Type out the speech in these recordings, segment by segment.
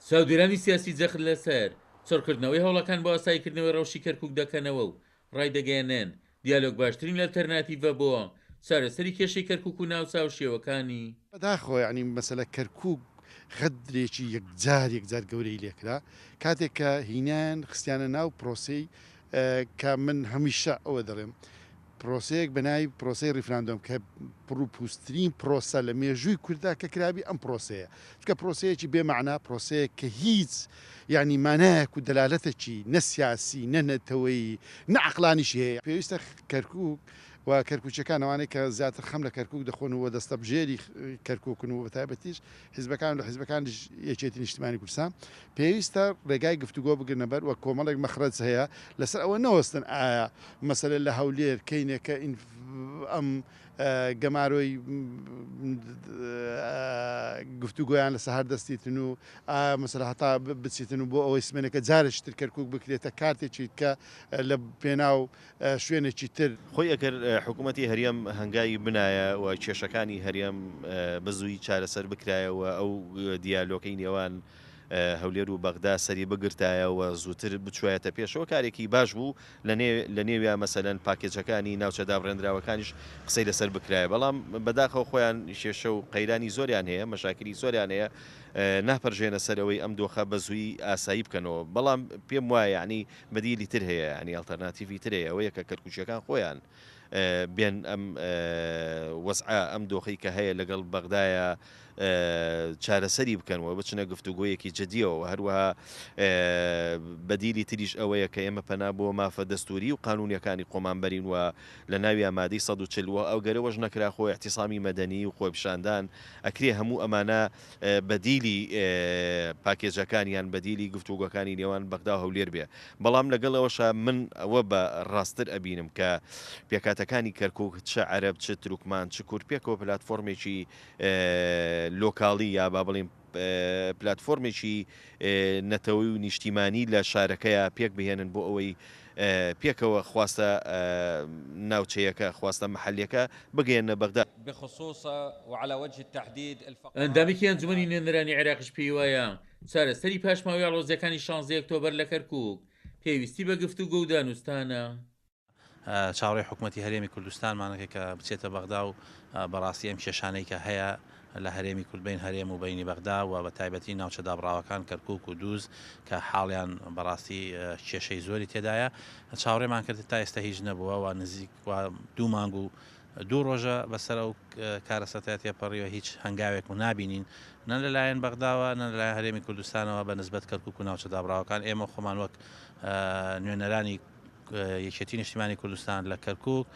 چاودێرانی سیاسی جەخت لەسەر چڕکردنەوەی هەوڵەکان بۆ ئاساییکردنەوەی ڕەوشی کەرکووک دەکەنەوە و ڕایدەگەێنن دیالۆگ باشترین ئەلتەرناتیڤە بۆ چارەسەری کێشەی کەرکووک و ناوچاو شێوەکانی بەداخۆ ینی مەسەلە کەرکووک خەدرێکی یەکجار گەورەی لێکرا کاتێک کە هینیان خستیانە ناو پرۆسی کە من هەمیشە ئەوە دەڵێم پرۆسەیەک بەناوی پرۆسی ریفراندۆم کە پروپوسترین پرۆسە لە مێژووی کووردا کە کرابی ئەم پرۆسەیە چکە پرۆسەیەکی بێمەعنا پرۆسەیە کە هیچ ینی مانایەک و دەلالەتێکی نەسیاسی نەنەتەوەی نەعقلانیش هەیە پێویستە کەرکووک و کەرکوچەکان ئەوانەیە کە زیاتر خەم لە کەرکووک دەخۆنەوە دەستە بژێری کەرکووکن و بەتایبەتیش حیزبەکان لە حیزبەکان یەکێتی نیشتیمانی کوردستان پێویستە ڕێگای گفتوگۆ بگرنە بەر وە کۆمەڵێک مەخرەج هەیە لەسەر ئەوە نەوەستن ئایا مەسەلە لە هەولێر کەینێکە ئەم گەماڕۆی گفتوگۆیان لە سەهار دەستیتن و مەسەلا هەتا بچیتن و بۆ ئەوەی سمێنەکە جارشتر کەرکووک بکرێتە کاتێکی کە لە پێناو شوێنێکی تر خۆی ئەگەر حکوومەتی هەریەم هەنگاوی بنایە و کێشەکانی هەریەم بزووی چارەسەر بکرایەوە ئەو دیالۆکەی نێوان هەولێر و بەغدا سەری بگرتایەوە زووتر بچوایەتە پێشەوە کارێکی باش بوو لە نێویان مەسەلەن پاکێجەکانی ناوچە دابڕێنراوەکانیش قسەی لەسەر بکرایە بەڵام بەداخەوە خۆیان شێشە و قەیرانی زۆریان هەیە مەشاکری زۆریان هەیە ناپەرژێنە سەرەوەی ئەم دۆخە بە زووی ئاسایی بکەنەوە بەڵام پێم وایە ینی بەدیلی تر هەیە ینی ئەڵتەرناتیڤی تر هەیە ئەوەیە کە کەرکوچیەکان خۆیان بێن ئەم وەزعە ئەم دۆخەی کە هەیە لەگەڵ بەغدایە چارەسەری بکەنەوە بچنە گفتوگۆیەکی جدیەوە هەروەها بەدیلی تریش ئەوەیە کە ئێمە پەنا بۆ مافە دەستوری و قانونیەکانی قۆمانبەرین وە لە ناوی ئامادەی 140 ئەو گەرەوەش نەکرا خۆی احتیسامی مەدەنی و خۆپیشاندان ئەکرێ هەموو ئەمانە بەدیلی پاکێجەکانیان بەدیلی گفتوگۆکانی نێوان بەغدا و هەولێر بێ بەڵام لەگەڵەوەشە من ئەوە بە ڕاستتر ئەبینم کە پێکاتەکانی کەرکووک چ عەرەب چ تروکمان چ کورد پێکەوە پلاتفۆرمێکی لۆکاڵی یا با بڵێم پلاتفۆرمێکی نەتەوەی و نیشتیمانی لە شارەکەیە پێک بهێنن بۆ ئەوەی پێکەوە خواستە ناوچەیەەکە خواستە محلەکە بگەێنە بەغدا ئەندامێکی ئەنجومەنی نوێنەرانی عێراقیش پێی وایە چارەسەری پاشماوی ئاڵۆزیەکانی 16 ئۆکتۆبەر لە کەرکووک پێویستی بە گفتوگۆ و دانوستانە چاوەڕێی حکوومەتی هەرێمی کوردستانمانەکە کە بچێتە بەغدا و بەڕاستی ئەم کێشانەی کە هەیە لە هەرێمی کورد هەرێم و بینی بەغدا و بە تایبەتی ناوچە دابڕاوەکان کەرکووک و دووز کە حاڵیان بەڕاستی کێشەی زۆری تێدایە چاوەڕێمان کرد تا ئێستا هیچ نەبووە و نزیک دوو مانگ و دوو ڕۆژە بەسەر و کارەسەتای تێپەڕیوە هیچ هەنگاوێک و نبینین نە لەلایەن بەغداوە نە لەلایەن هەرێمی کوردستانەوە بە نسبەت کەرکووک و ناوچە دابڕاوەکان ئێمە خۆمان وەک نوێنەرانی یەکێتی نیشتیمانی کوردستان لە کەرکووک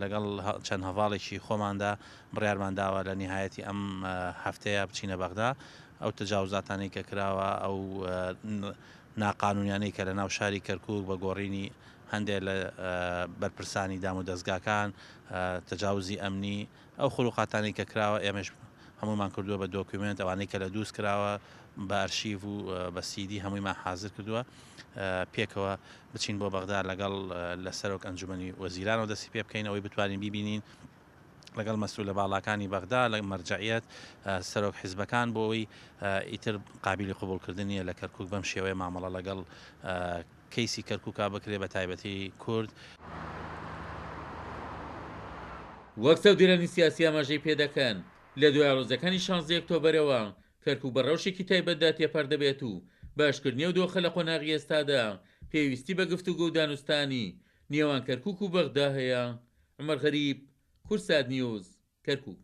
لەگەڵ چەند هەواڵێکی خۆماندا بڕیارمانداوە لە نهایەتی ئەم هەفتەیە بچینە بەغدا ئەو تەجاوزاتانەی کە کراوە ئەو ناقانونیانەی کە لە ناو شاری کەرکووک بە گۆڕینی هەندێک لە بەرپرسانی دام و دەستگاکان تەجاوزی ئەمنی ئەو خولوقاتانی کە کراوە ئێمەش هەمومان کردووە بە دۆکیومنت ئەوانەی کە لە دووس کراوە بە ئەرشیڤ و بە سیدی هەموویمان حازر کردووە پێکەوە بچین بۆ بەغدا لەگەڵ لە سەرۆک ئەنجومەنی وەزیرانەوە دەستی پێ بکەین ئەوەی بتوانین بیبینین لەگەڵ مەسئول لە باڵاکانی بەغدا لە مەرجعیەت سەرۆک حیزبەکان بۆ ئەوەی ئیتر قابلی قبولکردنیە لە کەرکووک بەم شێوەیە مامەڵە لەگەڵ کەیسی کەرکووکا بکرێ بە تایبەتی کورد وەک چاودێرانی سیاسی ئاماژەی پێدەکەن لە دوای ئاڵۆزەکانی 16 ئۆکتۆبەرەوە کەرکووک بە ڕەوشێکی تایبەتدا تێپەڕ دەبێت و باشکردنی و دۆخە لە قۆناغی ئێستادا پێویستی بە گفتوگۆ و دانوستانی نێوان کەرکووک و بەغدا هەیە. عومەر غەریب، کورسات نیوز، کەرکووک.